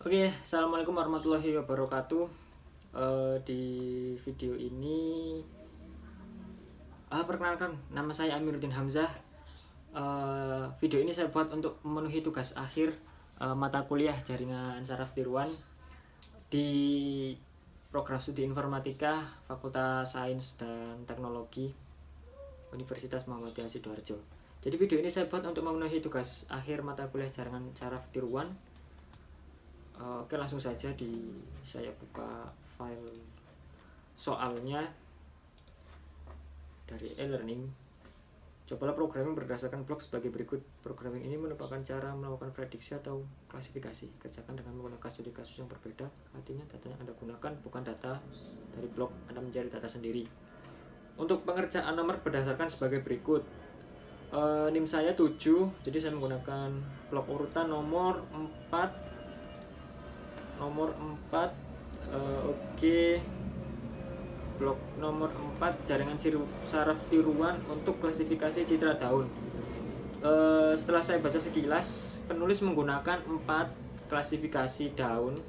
Oke, assalamualaikum warahmatullahi wabarakatuh. Di video ini, perkenalkan, nama saya Amiruddin Hamzah. Video ini saya buat untuk memenuhi tugas akhir mata kuliah jaringan saraf tiruan di program studi informatika Fakultas Sains dan Teknologi Universitas Muhammadiyah Sidoarjo. Jadi video ini saya buat untuk memenuhi tugas akhir mata kuliah jaringan saraf tiruan. Oke, langsung saja saya buka file soalnya dari e-learning. Cobalah programming berdasarkan blok sebagai berikut. Programming ini merupakan cara melakukan prediksi atau klasifikasi. Kerjakan dengan menggunakan studi kasus yang berbeda. Artinya data yang Anda gunakan bukan data dari blok, Anda mencari data sendiri. Untuk pengerjaan nomor berdasarkan sebagai berikut. NIM saya 7, jadi saya menggunakan blok urutan nomor 4. Oke. Blok nomor 4 jaringan saraf tiruan untuk klasifikasi citra daun. Setelah saya baca sekilas, penulis menggunakan 4 klasifikasi daun.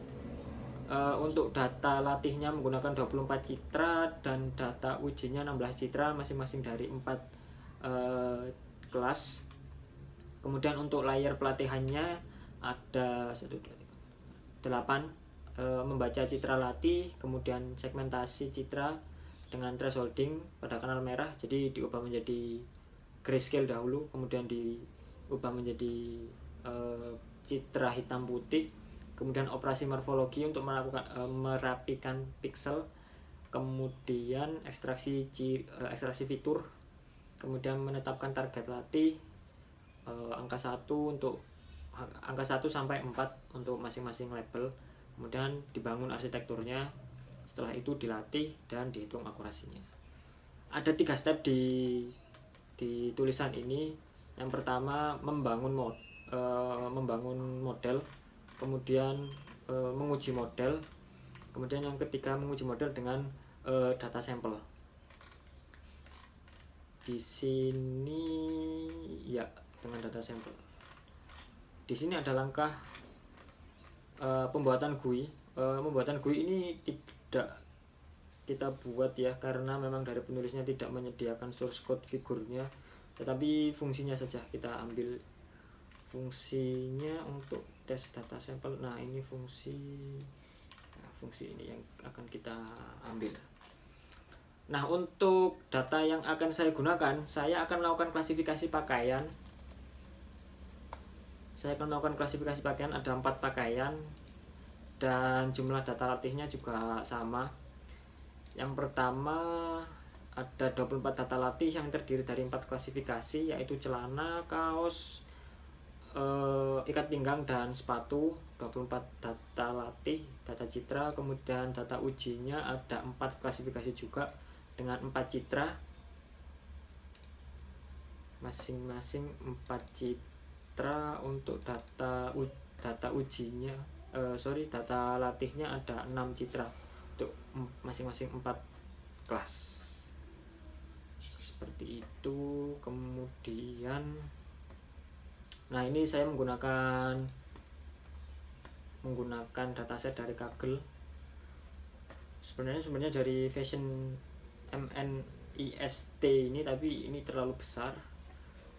Untuk data latihnya menggunakan 24 citra dan data ujinya 16 citra, masing-masing dari 4 kelas. Kemudian untuk layar pelatihannya ada 8, membaca citra latih, kemudian segmentasi citra dengan thresholding pada kanal merah, jadi diubah menjadi grayscale dahulu, kemudian diubah menjadi citra hitam putih, kemudian operasi morfologi untuk merapikan pixel, kemudian ekstraksi fitur, kemudian menetapkan target latih, angka 1 sampai 4 untuk masing-masing label, kemudian dibangun arsitekturnya. Setelah itu dilatih dan dihitung akurasinya. Ada 3 step di tulisan ini. Yang pertama membangun model, kemudian menguji model, kemudian yang ketiga menguji model dengan data sampel. Di sini ya dengan data sampel. Di sini ada langkah pembuatan GUI. Pembuatan GUI ini tidak kita buat ya, karena memang dari penulisnya tidak menyediakan source code figurnya, tetapi fungsinya saja kita ambil. Fungsinya untuk tes data sampel. Nah, ini fungsi ini yang akan kita ambil. Nah, untuk data yang akan saya gunakan, saya akan melakukan klasifikasi pakaian. Ada 4 pakaian dan jumlah data latihnya juga sama. Yang pertama ada 24 data latih yang terdiri dari 4 klasifikasi, yaitu celana, kaos, ikat pinggang, dan sepatu. 24 data latih, data citra, kemudian data ujinya ada 4 klasifikasi juga dengan 4 citra, masing-masing 4 citra. Untuk data ujinya data latihnya ada 6 citra untuk masing-masing 4 kelas, seperti itu. Kemudian nah, ini saya menggunakan dataset dari Kaggle. Sebenarnya dari Fashion MNIST ini, tapi ini terlalu besar,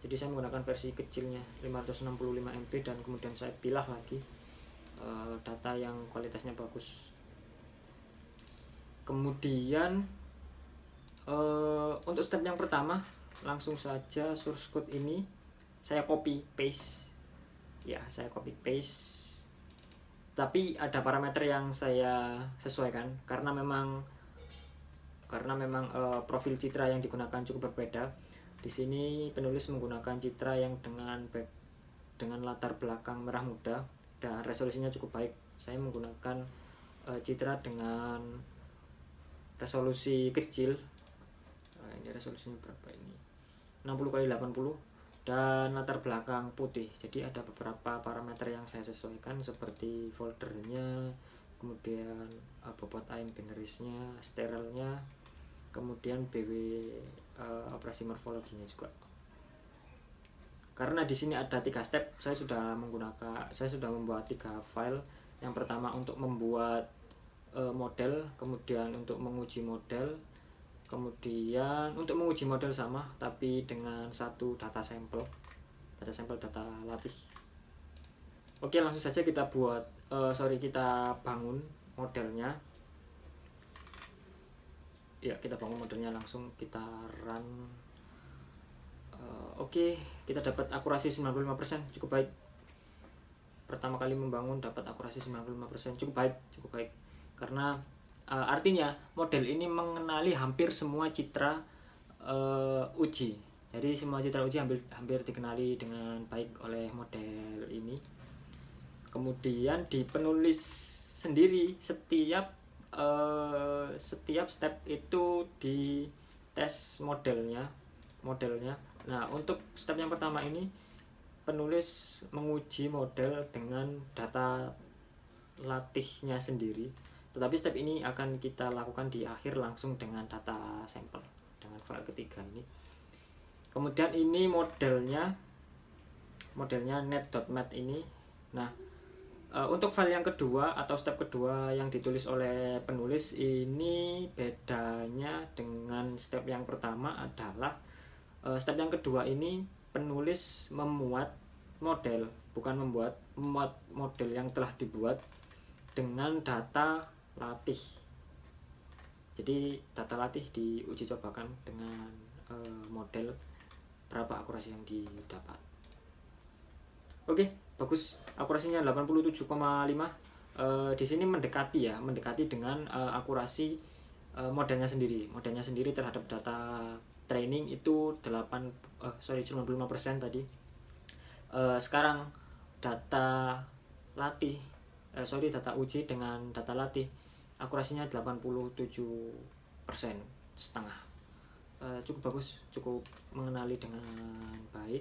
jadi saya menggunakan versi kecilnya 565 MB, dan kemudian saya pilah lagi data yang kualitasnya bagus. Kemudian untuk step yang pertama, langsung saja source code ini saya copy paste. Tapi ada parameter yang saya sesuaikan karena memang profil citra yang digunakan cukup berbeda. Di sini penulis menggunakan citra yang dengan latar belakang merah muda dan resolusinya cukup baik. Saya menggunakan citra dengan resolusi kecil. Ini resolusinya berapa ini? 60x80 dan latar belakang putih. Jadi ada beberapa parameter yang saya sesuaikan, seperti foldernya, kemudian bobot AM binarisnya, sterilnya, kemudian BW operasi morfologinya juga. Karena di sini ada 3 step, saya sudah membuat 3 file Yang pertama untuk membuat model, kemudian untuk menguji model, kemudian untuk menguji model sama tapi dengan satu data sampel data latih. Oke, langsung saja kita buat kita bangun modelnya. Ya, kita bangun modelnya, langsung kita run. Oke, kita dapat akurasi 95%, cukup baik. Pertama kali membangun dapat akurasi 95%, cukup baik. Karena artinya model ini mengenali hampir semua citra uji. Jadi semua citra uji hampir dikenali dengan baik oleh model ini. Kemudian di penulis sendiri setiap step itu di tes modelnya. Nah, untuk step yang pertama ini penulis menguji model dengan data latihnya sendiri, tetapi step ini akan kita lakukan di akhir langsung dengan data sampel, dengan file ketiga ini. Kemudian ini modelnya net.mat ini. Nah, untuk file yang kedua atau step kedua yang ditulis oleh penulis ini, bedanya dengan step yang pertama adalah step yang kedua ini penulis memuat model, bukan memuat model yang telah dibuat dengan data latih. Jadi data latih diuji cobakan dengan model, berapa akurasi yang didapat. Oke, bagus, akurasinya 87,5. Di sini mendekati dengan akurasi modelnya sendiri terhadap data training itu 95% tadi. Sekarang data uji dengan data latih akurasinya 87% setengah. Cukup bagus, cukup mengenali dengan baik.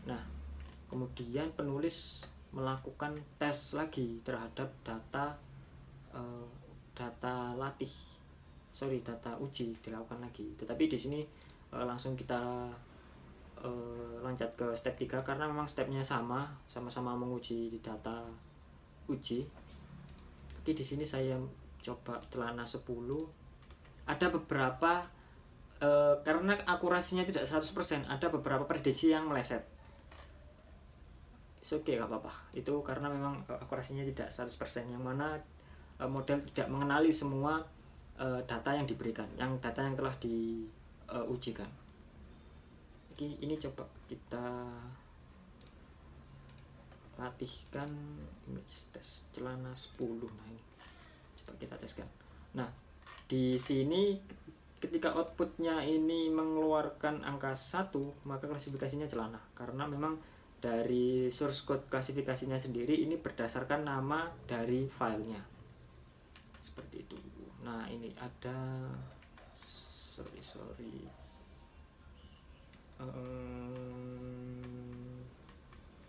Nah, kemudian penulis melakukan tes lagi terhadap data uji dilakukan lagi. Tetapi di sini langsung kita loncat ke step 3 karena memang stepnya sama-sama menguji di data uji. Oke, di sini saya coba celana 10. Ada beberapa karena akurasinya tidak 100%, ada beberapa prediksi yang meleset. Oke, gak apa-apa. Itu karena memang akurasinya tidak 100%, yang mana model tidak mengenali semua data yang diberikan, data yang telah diujikan. Ini coba kita latihkan image test celana 10. Nah, ini coba kita teskan. Nah, di sini ketika outputnya ini mengeluarkan angka 1, maka klasifikasinya celana, karena memang dari source code klasifikasinya sendiri ini berdasarkan nama dari filenya, seperti itu. Nah, ini ada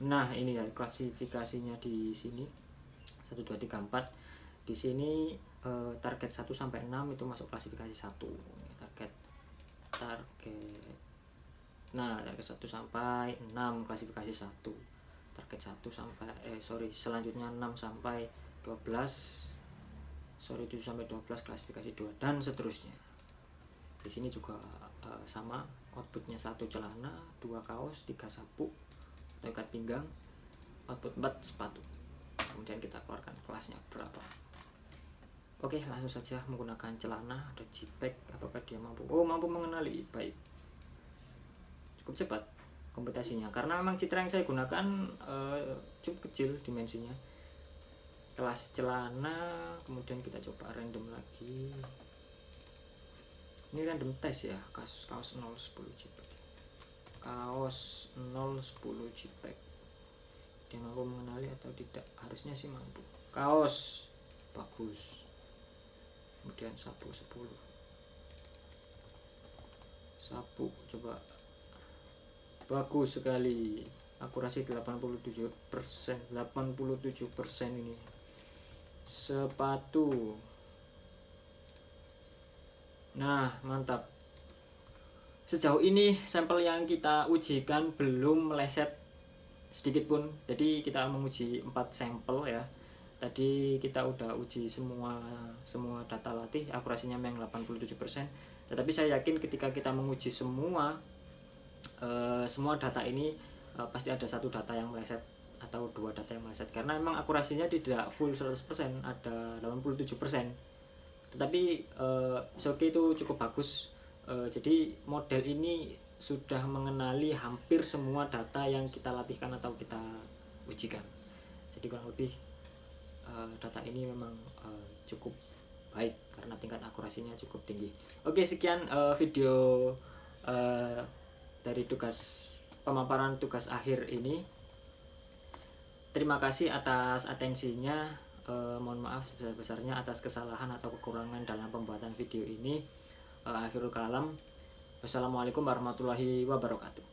nah, ini ya klasifikasinya di sini 1 2 3 4. Di sini target 1 sampai 6 itu masuk klasifikasi 1. Target 1 sampai 6 klasifikasi 1. Target 1 sampai selanjutnya 6 sampai 12. 7 sampai 12 klasifikasi 2 dan seterusnya. Di sini juga sama, outputnya 1 celana, 2 kaos, 3 sapu atau ikat pinggang, output 4 sepatu. Kemudian kita keluarkan kelasnya berapa. Oke, langsung saja menggunakan celana. Ada JPEG, apakah dia mampu mengenali. Baik, cukup cepat komputasinya karena memang citra yang saya gunakan cukup kecil dimensinya. Kelas celana, kemudian kita coba random lagi. Ini random test ya, kaos 0 10 JPEG, kaos 0 10 JPEG. Dia mampu mengenali atau tidak? Harusnya sih mampu. Kaos bagus. Kemudian sapu 10. Sapu coba, bagus sekali, akurasi 87%. ini. Sepatu, nah mantap. Sejauh ini sampel yang kita ujikan belum meleset sedikit pun. Jadi kita menguji 4 sampel ya. tadi kita udah uji semua data latih, akurasinya memang 87%. Tetapi saya yakin ketika kita menguji semua data ini, pasti ada satu data yang meleset atau dua data yang meleset, karena memang akurasinya tidak full 100%, ada 87%. Tetapi Shoki itu cukup bagus. Jadi model ini sudah mengenali hampir semua data yang kita latihkan atau kita ujikan. Jadi kurang lebih data ini memang cukup baik karena tingkat akurasinya cukup tinggi. Oke, sekian video dari pemaparan tugas akhir ini. Terima kasih atas atensinya. Mohon maaf sebesar-besarnya atas kesalahan atau kekurangan dalam pembuatan video ini. Akhirul kalam. Wassalamualaikum warahmatullahi wabarakatuh.